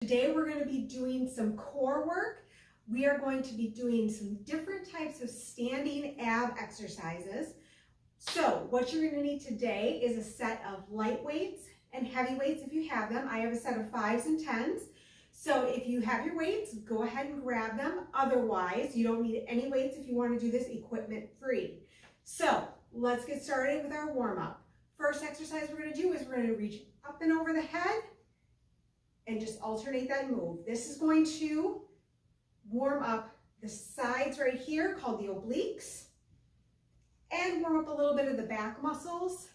Today we're going to be doing some core work. We are going to be doing some different types of standing ab exercises. So what you're going to need today is a set of light weights and heavy weights if you have them. I have a set of 5s and 10s. So if you have your weights, go ahead and grab them. Otherwise, you don't need any weights if you want to do this equipment free. So let's get started with our warm-up. First exercise we're going to do is we're going to reach up and over the head and just alternate that move. This is going to warm up the sides right here called the obliques and warm up a little bit of the back muscles.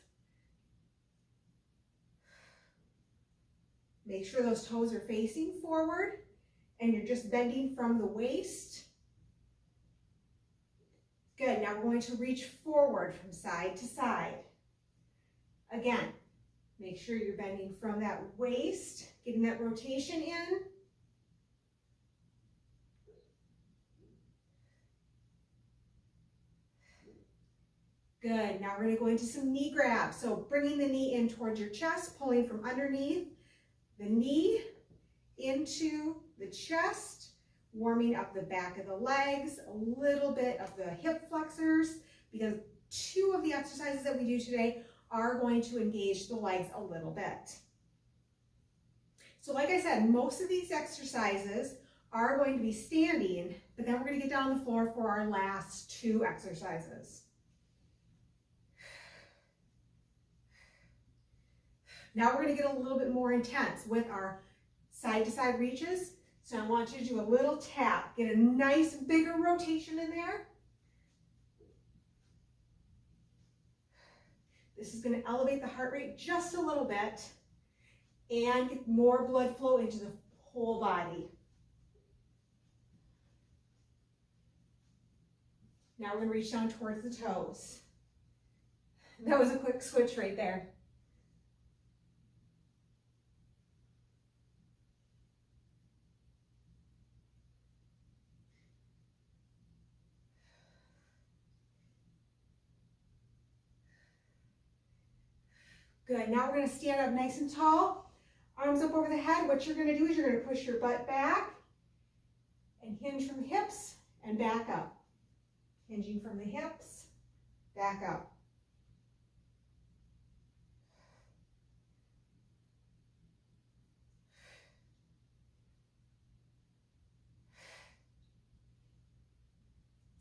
Make sure those toes are facing forward and you're just bending from the waist. Good, now we're going to reach forward from side to side. Again, make sure you're bending from that waist, getting that rotation in. Good, now we're going to go into some knee grabs. So bringing the knee in towards your chest, pulling from underneath the knee into the chest, warming up the back of the legs, a little bit of the hip flexors, because 2 of the exercises that we do today are going to engage the legs a little bit. So like I said, most of these exercises are going to be standing, but then we're going to get down on the floor for our last 2 exercises. Now we're going to get a little bit more intense with our side-to-side reaches. So I want you to do a little tap, get a nice bigger rotation in there. This is going to elevate the heart rate just a little bit and get more blood flow into the whole body. Now we're going to reach down towards the toes. That was a quick switch right there. Good, now we're going to stand up nice and tall, arms up over the head. What you're going to do is you're going to push your butt back and hinge from the hips and back up. Hinging from the hips, back up.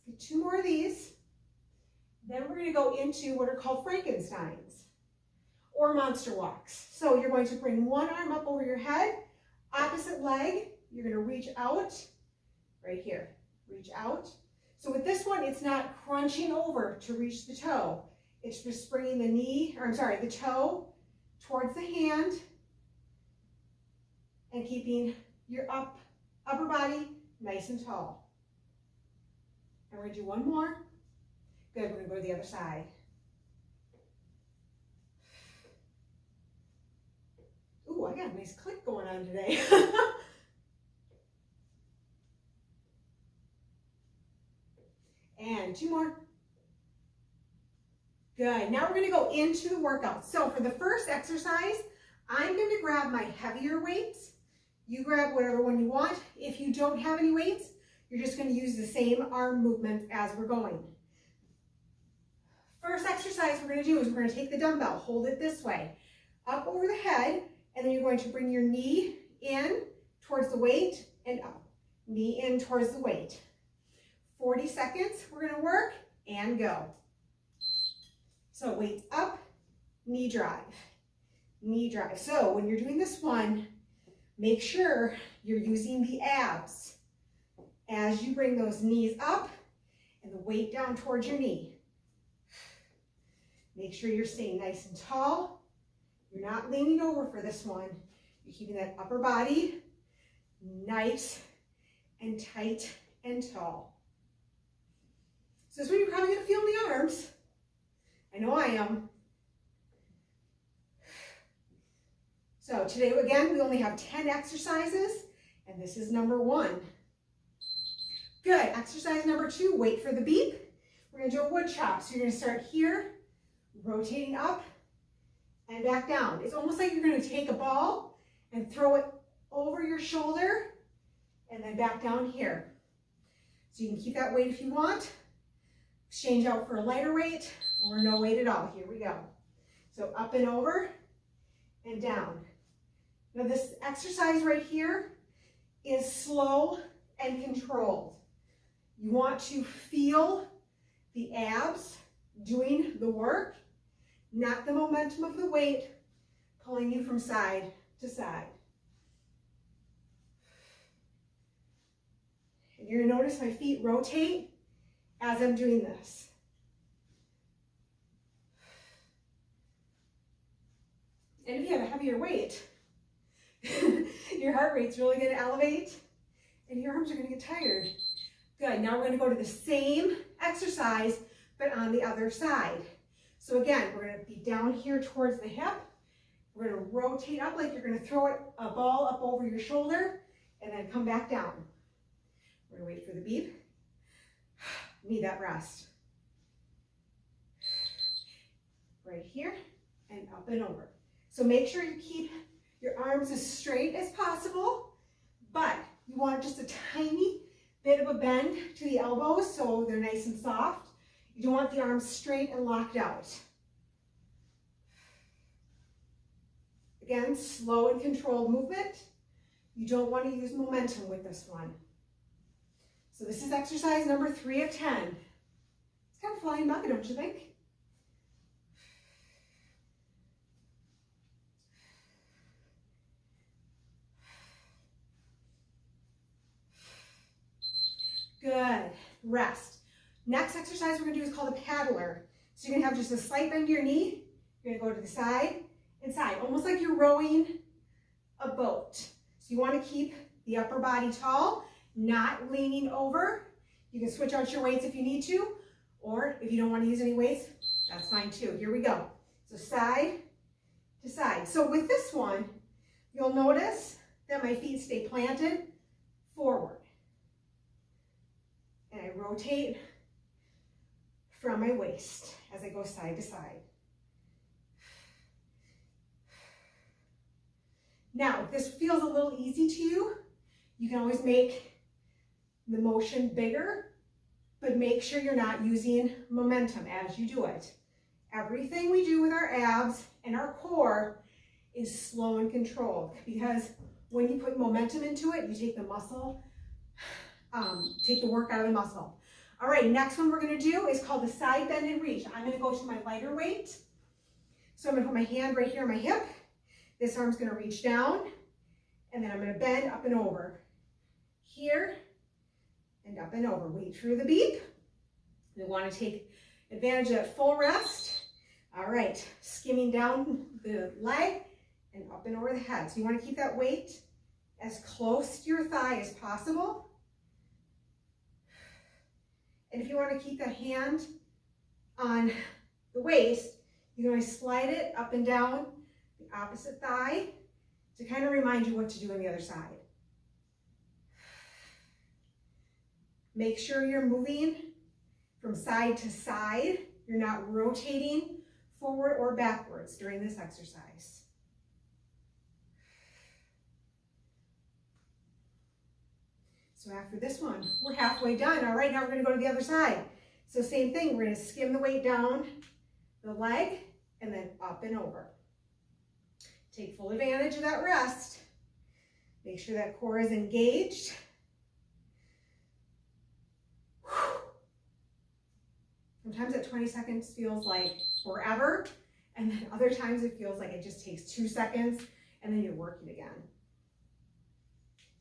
Let's get 2 more of these. Then we're going to go into what are called Frankensteins, or monster walks. So you're going to bring one arm up over your head, opposite leg, you're going to reach out, right here, reach out. So with this one, it's not crunching over to reach the toe. It's just bringing the toe towards the hand and keeping your upper body nice and tall. And we're going to do one more. Good, we're going to go to the other side. Ooh, I got a nice click going on today. And 2 more. Good, now we're going to go into the workout. So for the first exercise, I'm going to grab my heavier weights. You grab whatever one you want. If you don't have any weights, you're just going to use the same arm movements as we're going. First exercise we're going to do is we're going to take the dumbbell, hold it this way, up over the head, and then you're going to bring your knee in towards the weight and up. Knee in towards the weight. 40 seconds, we're going to work and go. So weights up, knee drive, knee drive. So when you're doing this one, make sure you're using the abs as you bring those knees up and the weight down towards your knee. Make sure you're staying nice and tall. You're not leaning over for this one. You're keeping that upper body nice and tight and tall. So this one you're probably going to feel in the arms. I know I am. So today, again, we only have 10 exercises, and this is number 1. Good. Exercise number 2, wait for the beep. We're going to do a wood chop. So you're going to start here, rotating up and back down. It's almost like you're going to take a ball and throw it over your shoulder, and then back down here. So you can keep that weight if you want. Exchange out for a lighter weight or no weight at all. Here we go. So up and over and down. Now this exercise right here is slow and controlled. You want to feel the abs doing the work, not the momentum of the weight pulling you from side to side. And you're gonna notice my feet rotate as I'm doing this. And if you have a heavier weight, your heart rate's really gonna elevate and your arms are gonna get tired. Good, now we're gonna go to the same exercise, but on the other side. So again, we're gonna be down here towards the hip. We're gonna rotate up like you're gonna throw a ball up over your shoulder and then come back down. We're gonna wait for the beep. Need that rest. Right here and up and over. So make sure you keep your arms as straight as possible, but you want just a tiny bit of a bend to the elbows so they're nice and soft. You don't want the arms straight and locked out. Again, slow and controlled movement. You don't want to use momentum with this one. So this is exercise number 3 of 10. It's kind of flying by, don't you think? Good, rest. Next exercise we're gonna do is called a paddler. So you're gonna have just a slight bend to your knee. You're gonna go to the side and side, almost like you're rowing a boat. So you wanna keep the upper body tall, not leaning over. You can switch out your weights if you need to, or if you don't wanna use any weights, that's fine too. Here we go. So side to side. So with this one, you'll notice that my feet stay planted forward. And I rotate from my waist as I go side to side. Now, if this feels a little easy to you, you can always make the motion bigger, but make sure you're not using momentum as you do it. Everything we do with our abs and our core is slow and controlled, because when you put momentum into it, you take the muscle, take the work out of the muscle. All right, next one we're gonna do is called the side bend and reach. I'm gonna go to my lighter weight. So I'm gonna put my hand right here on my hip. This arm's gonna reach down, and then I'm gonna bend up and over. Here, and up and over. Wait for the beep. We wanna take advantage of that full rest. All right, skimming down the leg and up and over the head. So you wanna keep that weight as close to your thigh as possible. And if you want to keep the hand on the waist, you can always slide it up and down the opposite thigh to kind of remind you what to do on the other side. Make sure you're moving from side to side. You're not rotating forward or backwards during this exercise. So after this one, we're halfway done. All right, now we're gonna go to the other side. So same thing, we're gonna skim the weight down the leg and then up and over. Take full advantage of that rest. Make sure that core is engaged. Sometimes that 20 seconds feels like forever, and then other times it feels like it just takes 2 seconds and then you're working again.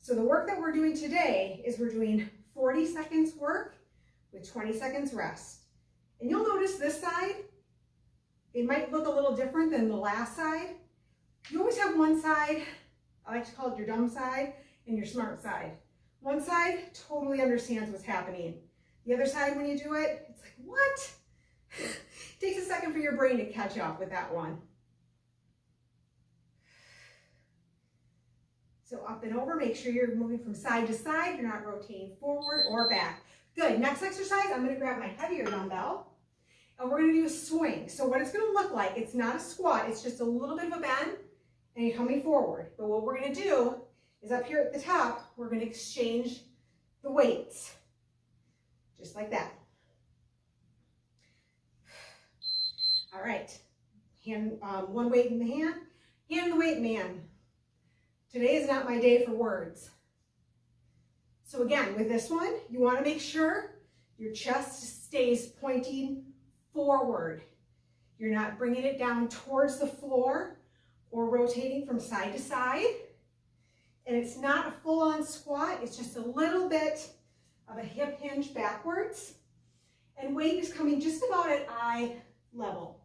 So the work that we're doing today is we're doing 40 seconds work with 20 seconds rest. And you'll notice this side, it might look a little different than the last side. You always have one side, I like to call it your dumb side, and your smart side. One side totally understands what's happening. The other side, when you do it, it's like, what? It takes a second for your brain to catch up with that one. So up and over, make sure you're moving from side to side. You're not rotating forward or back. Good, next exercise, I'm gonna grab my heavier dumbbell and we're gonna do a swing. So what it's gonna look like, it's not a squat, it's just a little bit of a bend and you're coming forward. But what we're gonna do is up here at the top. We're going to exchange the weights, just like that. All right, hand, one weight in the hand the weight man. Today is not my day for words. So again, with this one, you want to make sure your chest stays pointing forward. You're not bringing it down towards the floor or rotating from side to side. And it's not a full-on squat, it's just a little bit of a hip hinge backwards. And weight is coming just about at eye level.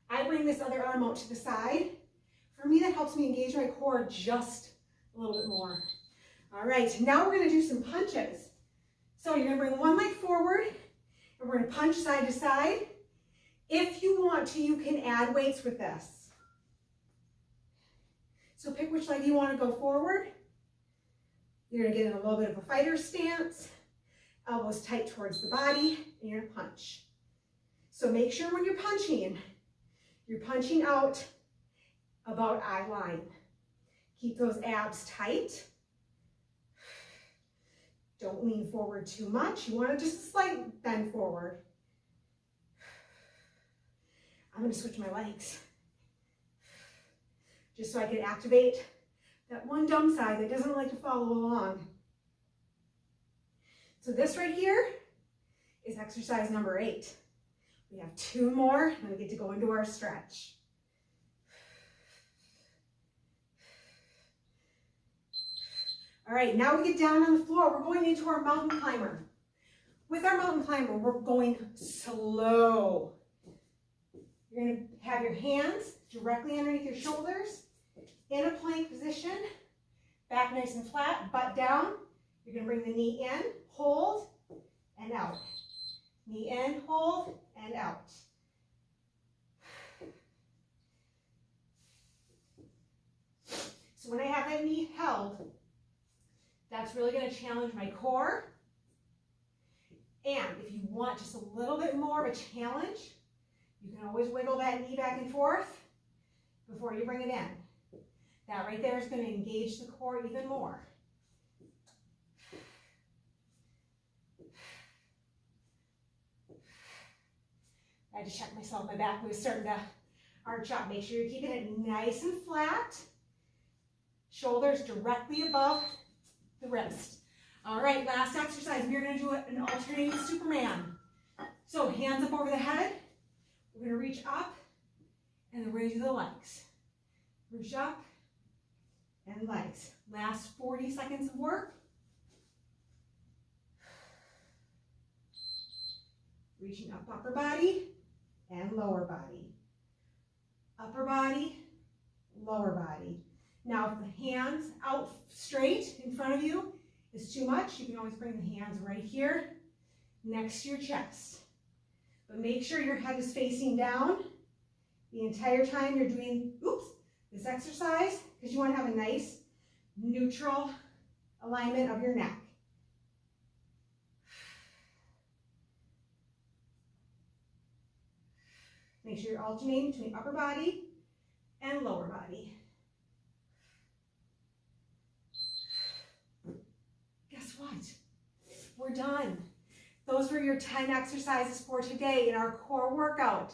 I bring this other arm out to the side. For me, that helps me engage my core just a little bit more. All right, now we're gonna do some punches. So you're gonna bring one leg forward, and we're gonna punch side to side. If you want to, you can add weights with this. So pick which leg you wanna go forward. You're gonna get in a little bit of a fighter stance, elbows tight towards the body, and you're gonna punch. So make sure when you're punching out about eye line. Keep those abs tight. Don't lean forward too much. You want to just a slight bend forward. I'm going to switch my legs just so I can activate that one dumb side that doesn't like to follow along. So this right here is exercise number 8. We have 2 more, and we get to go into our stretch. All right, now we get down on the floor. We're going into our mountain climber. With our mountain climber, we're going slow. You're going to have your hands directly underneath your shoulders in a plank position, back nice and flat, butt down. You're going to bring the knee in, hold, and out. Knee in, hold, and out. So when I have that knee held, that's really going to challenge my core. And if you want just a little bit more of a challenge, you can always wiggle that knee back and forth before you bring it in. That right there is going to engage the core even more. I had to check myself. My back was starting to arch up. Make sure you're keeping it nice and flat. Shoulders directly above the wrist. All right, last exercise. We're going to do an alternating Superman. So hands up over the head. We're going to reach up, and then we're going to do the legs. Reach up and legs. Last 40 seconds of work. Reaching up upper body and lower body. Upper body, lower body. Now, if the hands out straight in front of you is too much, you can always bring the hands right here next to your chest. But make sure your head is facing down the entire time you're doing, this exercise, because you want to have a nice neutral alignment of your neck. Make sure you're alternating between upper body and lower body. Guess what? We're done. Those were your 10 exercises for today in our core workout.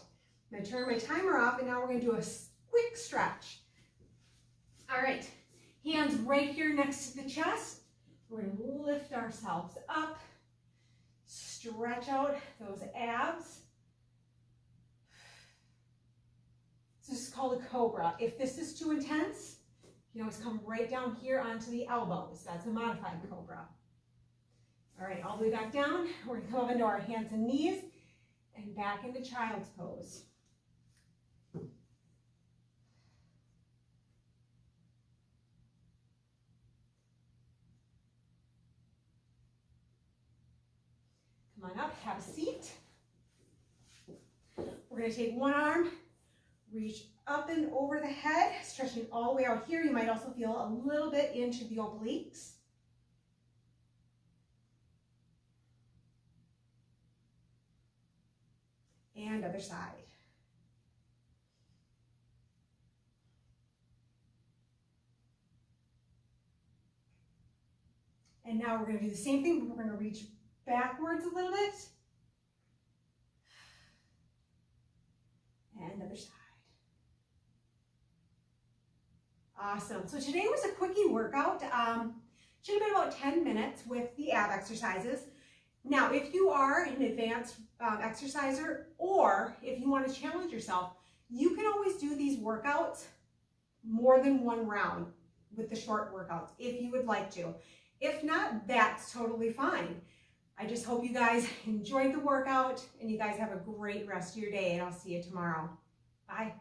I'm going to turn my timer off, and now we're going to do a quick stretch. All right, hands right here next to the chest. We're going to lift ourselves up, stretch out those abs. This is called a cobra. If this is too intense, you can always come right down here onto the elbows. That's a modified cobra. All right, all the way back down. We're going to come up into our hands and knees and back into child's pose. Come on up, have a seat. We're going to take one arm, reach up and over the head, stretching all the way out here. You might also feel a little bit into the obliques. And other side. And now we're going to do the same thing, but we're going to reach backwards a little bit. And other side. Awesome. So today was a quickie workout. Should have been about 10 minutes with the ab exercises. Now, if you are an advanced exerciser, or if you want to challenge yourself, you can always do these workouts more than one round with the short workouts if you would like to. If not, that's totally fine. I just hope you guys enjoyed the workout and you guys have a great rest of your day, and I'll see you tomorrow. Bye.